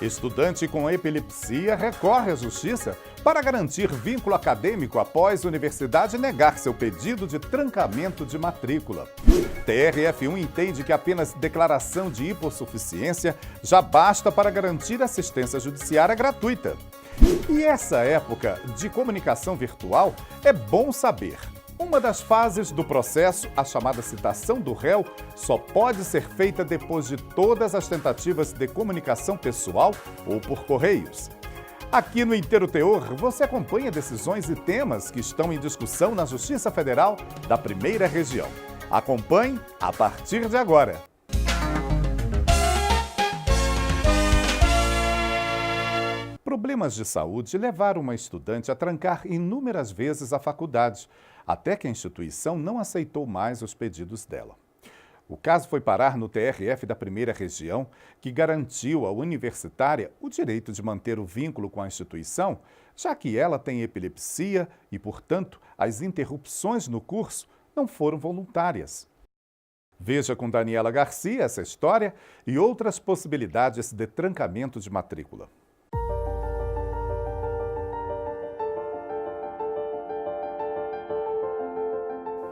Estudante com epilepsia recorre à justiça para garantir vínculo acadêmico após a universidade negar seu pedido de trancamento de matrícula. TRF1 entende que apenas declaração de hipossuficiência já basta para garantir assistência judiciária gratuita. E essa época de comunicação virtual é bom saber. Uma das fases do processo, a chamada citação do réu, só pode ser feita depois de todas as tentativas de comunicação pessoal ou por correios. Aqui no Inteiro Teor, você acompanha decisões e temas que estão em discussão na Justiça Federal da Primeira Região. Acompanhe a partir de agora. Problemas de saúde levaram uma estudante a trancar inúmeras vezes a faculdade, até que a instituição não aceitou mais os pedidos dela. O caso foi parar no TRF da Primeira Região, que garantiu à universitária o direito de manter o vínculo com a instituição, já que ela tem epilepsia e, portanto, as interrupções no curso não foram voluntárias. Veja com Daniela Garcia essa história e outras possibilidades de trancamento de matrícula.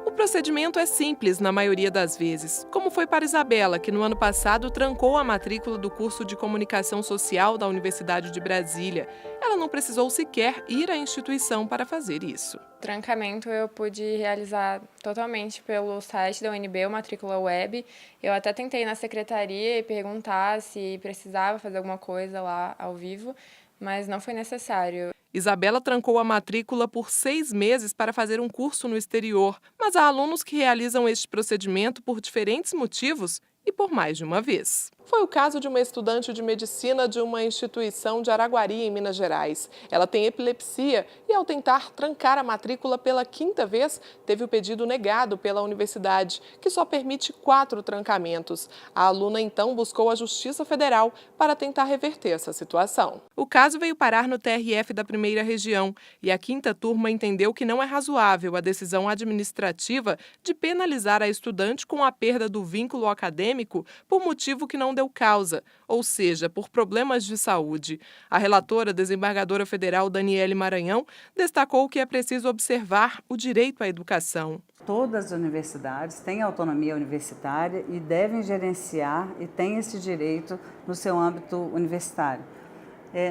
O procedimento é simples na maioria das vezes, como foi para Isabela, que no ano passado trancou a matrícula do curso de Comunicação Social da Universidade de Brasília. Ela não precisou sequer ir à instituição para fazer isso. O trancamento eu pude realizar totalmente pelo site da UNB, o Matrícula Web. Eu até tentei na secretaria e perguntar se precisava fazer alguma coisa lá ao vivo, mas não foi necessário. Isabela trancou a matrícula por 6 meses para fazer um curso no exterior, mas há alunos que realizam este procedimento por diferentes motivos e por mais de uma vez. Foi o caso de uma estudante de medicina de uma instituição de Araguari, em Minas Gerais. Ela tem epilepsia e, ao tentar trancar a matrícula pela 5ª vez, teve o pedido negado pela universidade, que só permite 4 trancamentos. A aluna, então, buscou a Justiça Federal para tentar reverter essa situação. O caso veio parar no TRF da Primeira Região e a 5ª turma entendeu que não é razoável a decisão administrativa de penalizar a estudante com a perda do vínculo acadêmico por motivo que não deu causa, ou seja, por problemas de saúde. A relatora, desembargadora federal Daniele Maranhão, destacou que é preciso observar o direito à educação. Todas as universidades têm autonomia universitária e devem gerenciar e têm esse direito no seu âmbito universitário.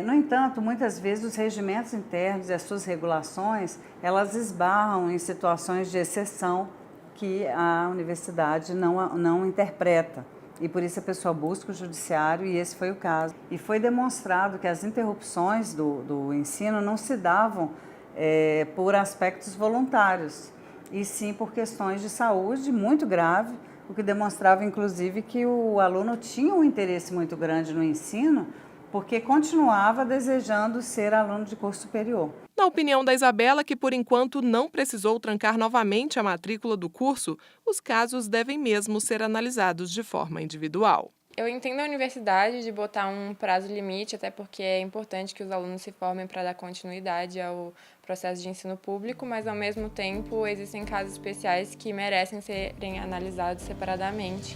No entanto, muitas vezes os regimentos internos e as suas regulações, elas esbarram em situações de exceção que a universidade não interpreta. E por isso a pessoa busca o judiciário e esse foi o caso. E foi demonstrado que as interrupções do ensino não se davam por aspectos voluntários, e sim por questões de saúde muito grave, o que demonstrava inclusive que o aluno tinha um interesse muito grande no ensino, porque continuava desejando ser aluno de curso superior. Na opinião da Isabela, que por enquanto não precisou trancar novamente a matrícula do curso, os casos devem mesmo ser analisados de forma individual. Eu entendo a universidade de botar um prazo limite, até porque é importante que os alunos se formem para dar continuidade ao processo de ensino público, mas ao mesmo tempo existem casos especiais que merecem serem analisados separadamente.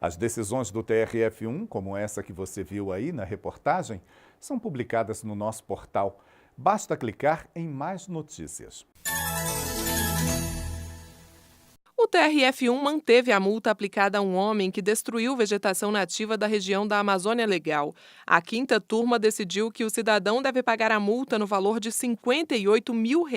As decisões do TRF1, como essa que você viu aí na reportagem, são publicadas no nosso portal. Basta clicar em Mais Notícias. O TRF1 manteve a multa aplicada a um homem que destruiu vegetação nativa da região da Amazônia Legal. A 5ª turma decidiu que o cidadão deve pagar a multa no valor de R$ 58 mil,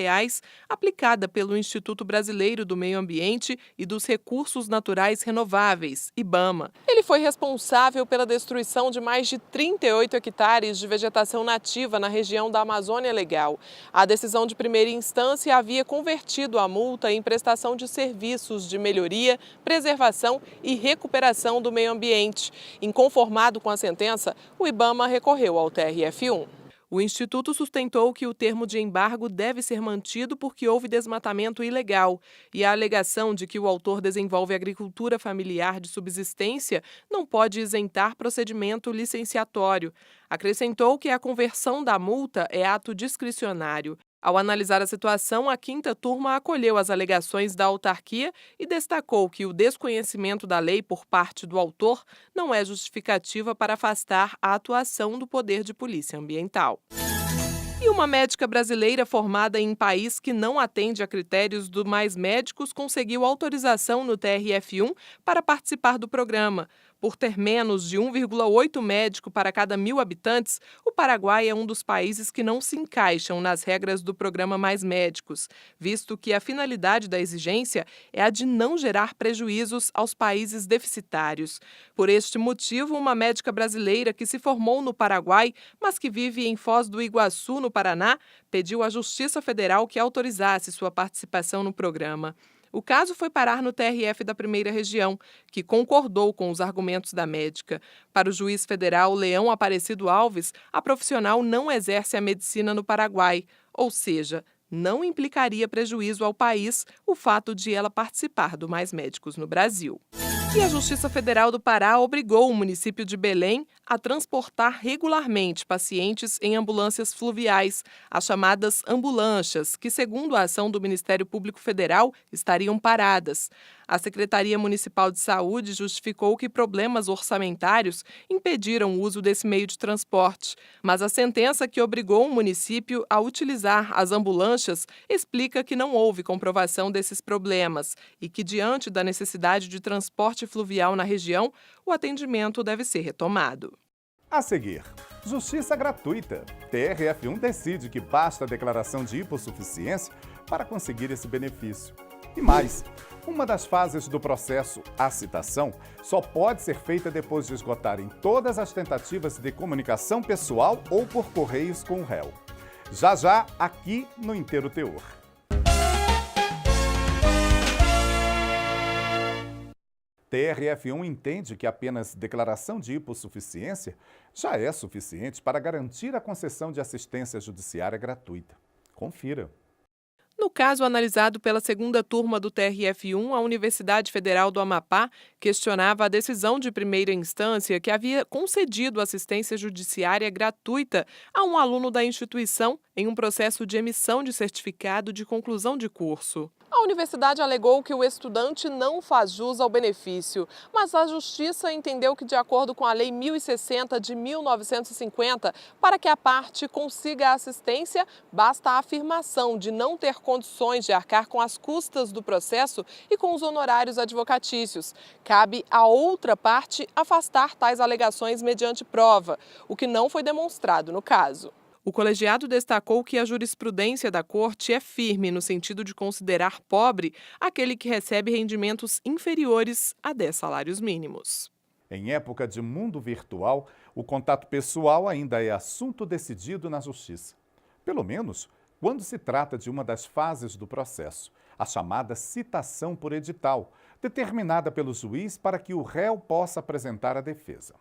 aplicada pelo Instituto Brasileiro do Meio Ambiente e dos Recursos Naturais Renováveis, IBAMA. Ele foi responsável pela destruição de mais de 38 hectares de vegetação nativa na região da Amazônia Legal. A decisão de primeira instância havia convertido a multa em prestação de serviços de melhoria, preservação e recuperação do meio ambiente. Inconformado com a sentença, o IBAMA recorreu ao TRF1. O Instituto sustentou que o termo de embargo deve ser mantido porque houve desmatamento ilegal e a alegação de que o autor desenvolve agricultura familiar de subsistência não pode isentar procedimento licenciatório. Acrescentou que a conversão da multa é ato discricionário. Ao analisar a situação, a quinta turma acolheu as alegações da autarquia e destacou que o desconhecimento da lei por parte do autor não é justificativa para afastar a atuação do Poder de Polícia Ambiental. E uma médica brasileira formada em país que não atende a critérios do Mais Médicos conseguiu autorização no TRF1 para participar do programa. Por ter menos de 1,8 médico para cada 1.000 habitantes, o Paraguai é um dos países que não se encaixam nas regras do programa Mais Médicos, visto que a finalidade da exigência é a de não gerar prejuízos aos países deficitários. Por este motivo, uma médica brasileira que se formou no Paraguai, mas que vive em Foz do Iguaçu, no Paraná, pediu à Justiça Federal que autorizasse sua participação no programa. O caso foi parar no TRF da Primeira Região, que concordou com os argumentos da médica. Para o juiz federal Leão Aparecido Alves, a profissional não exerce a medicina no Paraguai, ou seja, não implicaria prejuízo ao país o fato de ela participar do Mais Médicos no Brasil. E a Justiça Federal do Pará obrigou o município de Belém a transportar regularmente pacientes em ambulâncias fluviais, as chamadas ambulanchas, que, segundo a ação do Ministério Público Federal, estariam paradas. A Secretaria Municipal de Saúde justificou que problemas orçamentários impediram o uso desse meio de transporte, mas a sentença que obrigou o município a utilizar as ambulanchas explica que não houve comprovação desses problemas e que, diante da necessidade de transporte fluvial na região, o atendimento deve ser retomado. A seguir, justiça gratuita. TRF1 decide que basta a declaração de hipossuficiência para conseguir esse benefício. E mais, uma das fases do processo, a citação, só pode ser feita depois de esgotarem todas as tentativas de comunicação pessoal ou por correios com o réu. Já já, aqui no Inteiro Teor. TRF1 entende que apenas declaração de hipossuficiência já é suficiente para garantir a concessão de assistência judiciária gratuita. Confira. No caso analisado pela segunda turma do TRF1, a Universidade Federal do Amapá questionava a decisão de primeira instância que havia concedido assistência judiciária gratuita a um aluno da instituição em um processo de emissão de certificado de conclusão de curso. A universidade alegou que o estudante não faz jus ao benefício, mas a Justiça entendeu que, de acordo com a Lei 1060 de 1950, para que a parte consiga a assistência, basta a afirmação de não ter condições de arcar com as custas do processo e com os honorários advocatícios. Cabe à outra parte afastar tais alegações mediante prova, o que não foi demonstrado no caso. O colegiado destacou que a jurisprudência da Corte é firme no sentido de considerar pobre aquele que recebe rendimentos inferiores a 10 salários mínimos. Em época de mundo virtual, o contato pessoal ainda é assunto decidido na Justiça. Pelo menos quando se trata de uma das fases do processo, a chamada citação por edital, determinada pelo juiz para que o réu possa apresentar a defesa.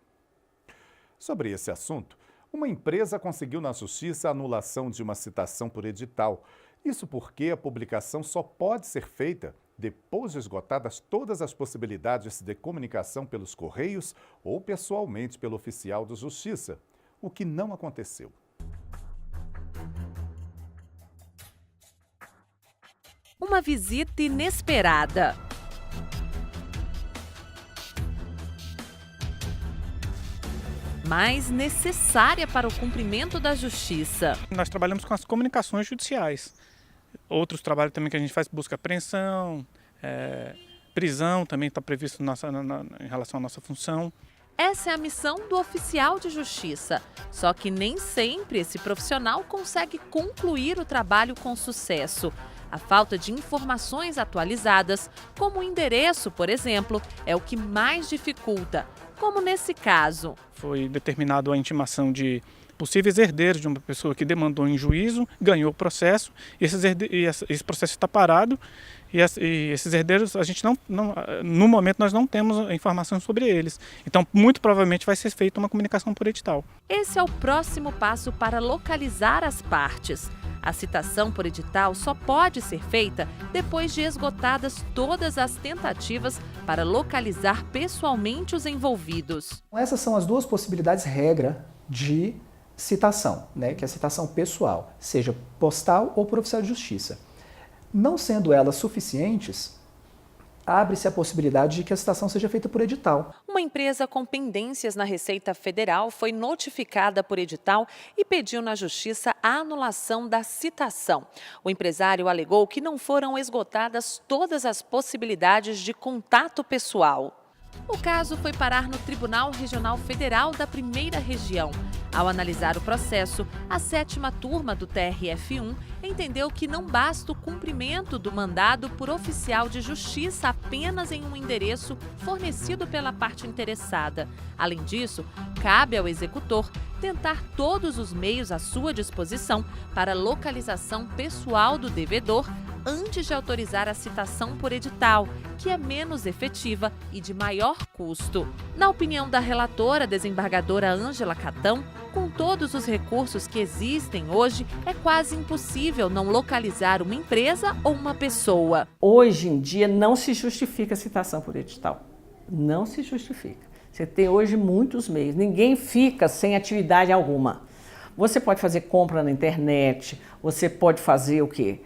Sobre esse assunto, uma empresa conseguiu na Justiça a anulação de uma citação por edital. Isso porque a publicação só pode ser feita depois de esgotadas todas as possibilidades de comunicação pelos correios ou pessoalmente pelo oficial de Justiça, o que não aconteceu. Uma visita inesperada. Mas necessária para o cumprimento da justiça. Nós trabalhamos com as comunicações judiciais. Outros trabalhos também que a gente faz, busca apreensão, prisão também está previsto em relação à nossa função. Essa é a missão do oficial de justiça. Só que nem sempre esse profissional consegue concluir o trabalho com sucesso. A falta de informações atualizadas, como o endereço, por exemplo, é o que mais dificulta, como nesse caso. Foi determinado a intimação de possíveis herdeiros de uma pessoa que demandou em juízo, ganhou o processo, e esse processo está parado, e esses herdeiros, a gente no momento nós não temos informação sobre eles. Então, muito provavelmente vai ser feita uma comunicação por edital. Esse é o próximo passo para localizar as partes. A citação por edital só pode ser feita depois de esgotadas todas as tentativas para localizar pessoalmente os envolvidos. Essas são as duas possibilidades regra de citação, né, que é a citação pessoal, seja postal ou por oficial de justiça. Não sendo elas suficientes, abre-se a possibilidade de que a citação seja feita por edital. Uma empresa com pendências na Receita Federal foi notificada por edital e pediu na Justiça a anulação da citação. O empresário alegou que não foram esgotadas todas as possibilidades de contato pessoal. O caso foi parar no Tribunal Regional Federal da Primeira Região. Ao analisar o processo, a 7ª turma do TRF1 entendeu que não basta o cumprimento do mandado por oficial de justiça apenas em um endereço fornecido pela parte interessada. Além disso, cabe ao executor tentar todos os meios à sua disposição para a localização pessoal do devedor antes de autorizar a citação por edital, que é menos efetiva e de maior custo. Na opinião da relatora, desembargadora Ângela Catão, com todos os recursos que existem hoje, é quase impossível não localizar uma empresa ou uma pessoa. Hoje em dia não se justifica a citação por edital. Não se justifica. Você tem hoje muitos meios, ninguém fica sem atividade alguma. Você pode fazer compra na internet, você pode fazer o quê?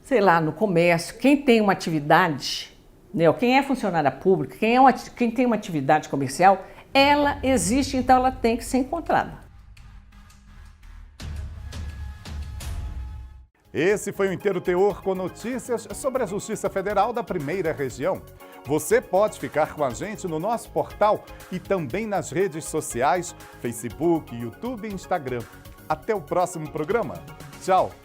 Sei lá, no comércio. Quem tem uma atividade, né, quem é funcionária pública, quem tem uma atividade comercial, ela existe, então ela tem que ser encontrada. Esse foi o Inteiro Teor com notícias sobre a Justiça Federal da Primeira Região. Você pode ficar com a gente no nosso portal e também nas redes sociais, Facebook, YouTube e Instagram. Até o próximo programa. Tchau!